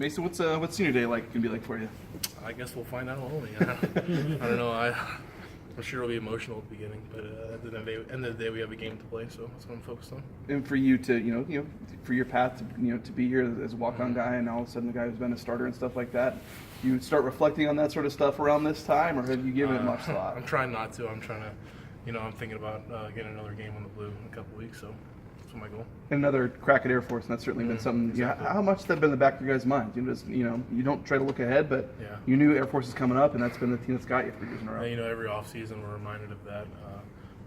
Mason, what's senior day gonna be like for you? I guess we'll find out only. I don't know. I'm sure it'll be emotional at the beginning, but at the end of the day, we have a game to play, so that's what I'm focused on. And for you to, for your path to be here as a walk-on guy, and all of a sudden the guy who's been a starter and stuff like that, you start reflecting on that sort of stuff around this time, or have you given it much thought? I'm trying not to. I'm trying to, I'm thinking about getting another game on the blue in a couple weeks, so that's my goal. Another crack at Air Force, and that's certainly been something. Exactly. How much has that been in the back of your guys' mind? You don't try to look ahead, but you knew Air Force is coming up, and that's been the team that's got you for years in a row. Every offseason we're reminded of that.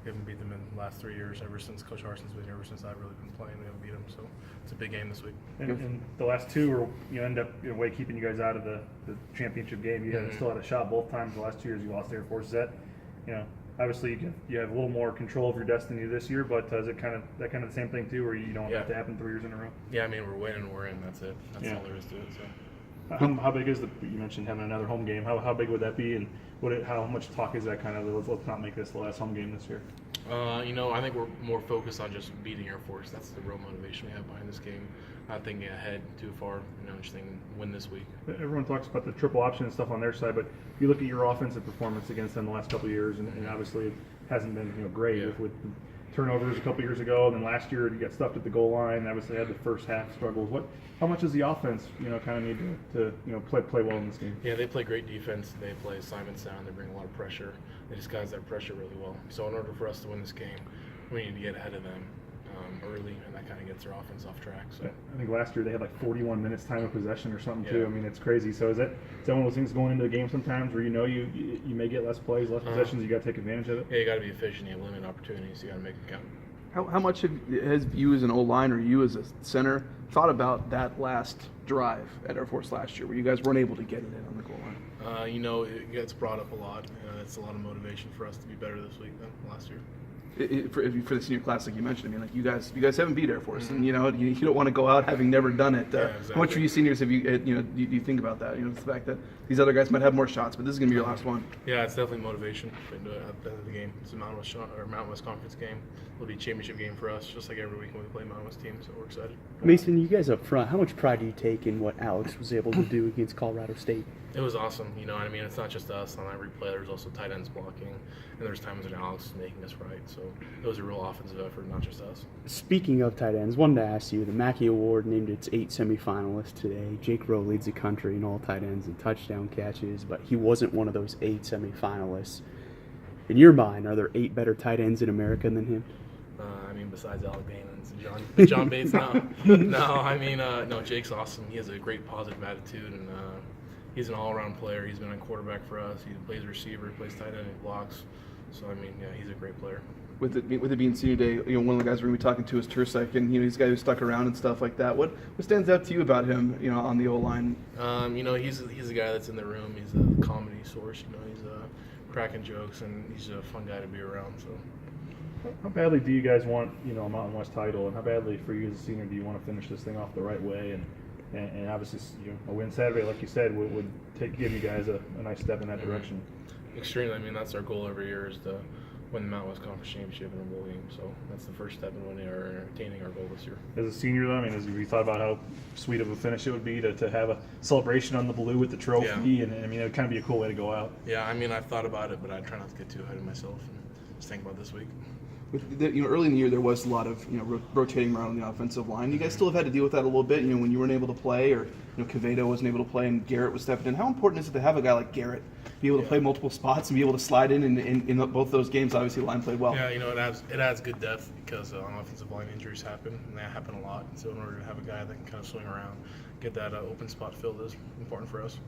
We haven't beat them in the last 3 years, ever since Coach Harson's been here, ever since I've really been playing. We haven't beat them, so it's a big game this week. And the last two were end up in a way keeping you guys out of the championship game. You still had a shot both times. The last 2 years you lost to Air Force. Is that obviously you have a little more control of your destiny this year, but is it kind of the same thing too, where you don't want that to happen 3 years in a row? Yeah, we're winning, we're in. That's it. That's all there is to it. So. How big is you mentioned having another home game? How big would that be, and how much talk is that kind of? Let's not make this the last home game this year. I think we're more focused on just beating Air Force. That's the real motivation we have behind this game. Not thinking ahead too far. Just thinking win this week. Everyone talks about the triple option and stuff on their side, but you look at your offensive performance against them the last couple of years, and obviously it hasn't been great with turnovers a couple years ago, and then last year you got stuffed at the goal line. Obviously had the first half struggles. How much does the offense kind of need to play well in this game? Yeah, they play great defense. They play assignment sound. They bring a lot of pressure. They disguise that pressure really well. So in order for us to win this game, we need to get ahead of them early, and that kind of gets their offense off track. So I think last year they had 41 minutes time of possession or something too. It's crazy. So is that one of those things going into the game sometimes where you may get less plays, less possessions, you got to take advantage of it? Yeah, you got to be efficient. You have limited opportunities. You got to make them count. How much has you as an O-line or you as a center thought about that last drive at Air Force last year where you guys weren't able to get it in on the goal line? It gets brought up a lot. It's a lot of motivation for us to be better this week than last year. For the senior class, like you mentioned, you guys haven't beat Air Force, and you don't want to go out having never done it. Exactly. How much for you seniors have do you think about that? The fact that these other guys might have more shots, but this is going to be your last one. Yeah, it's definitely motivation at the end of the game. It's a Mountain West Conference game. It'll be a championship game for us, just like every week when we play Mountain West teams. So we're excited. Mason, you guys up front, how much pride do you take in what Alex was able to do against Colorado State? It was awesome. It's not just us on every play. There's also tight ends blocking, and there's times when Alex is making us right. So it was a real offensive effort, not just us. Speaking of tight ends, wanted to ask you, the Mackey Award named its 8 semifinalists today. Jake Rowe leads the country in all tight ends and touchdown catches, but he wasn't one of those 8 semifinalists. In your mind, are there 8 better tight ends in America than him? Besides Alec Bain and John Bates, no, Jake's awesome. He has a great positive attitude, and he's an all-around player. He's been a quarterback for us. He plays receiver, he plays tight end, he blocks. So he's a great player. With it being senior day, one of the guys we're going to be talking to is Tursek, and he's a guy who stuck around and stuff like that. What stands out to you about him, on the O-line? He's a guy that's in the room. He's a comedy source. He's cracking jokes, and he's a fun guy to be around. So. How badly do you guys want, a Mountain West title, and how badly for you as a senior do you want to finish this thing off the right way? And obviously, a win Saturday, like you said, would give you guys a nice step in that direction. Extremely. That's our goal every year is to win the Mountain West Conference Championship in a bowl game. So that's the first step in winning or attaining our goal this year. As a senior, though, have you thought about how sweet of a finish it would be to have a celebration on the blue with the trophy? Yeah. And it would kind of be a cool way to go out. Yeah, I've thought about it, but I try not to get too ahead of myself and just think about this week. Early in the year there was a lot of rotating around the offensive line. You guys still have had to deal with that a little bit. When you weren't able to play, or Quevedo wasn't able to play, and Garrett was stepping in. How important is it to have a guy like Garrett be able to play multiple spots and be able to slide in both those games? Obviously, the line played well. Yeah, it adds good depth because on offensive line injuries happen, and they happen a lot. And so in order to have a guy that can kind of swing around, get that open spot filled is important for us.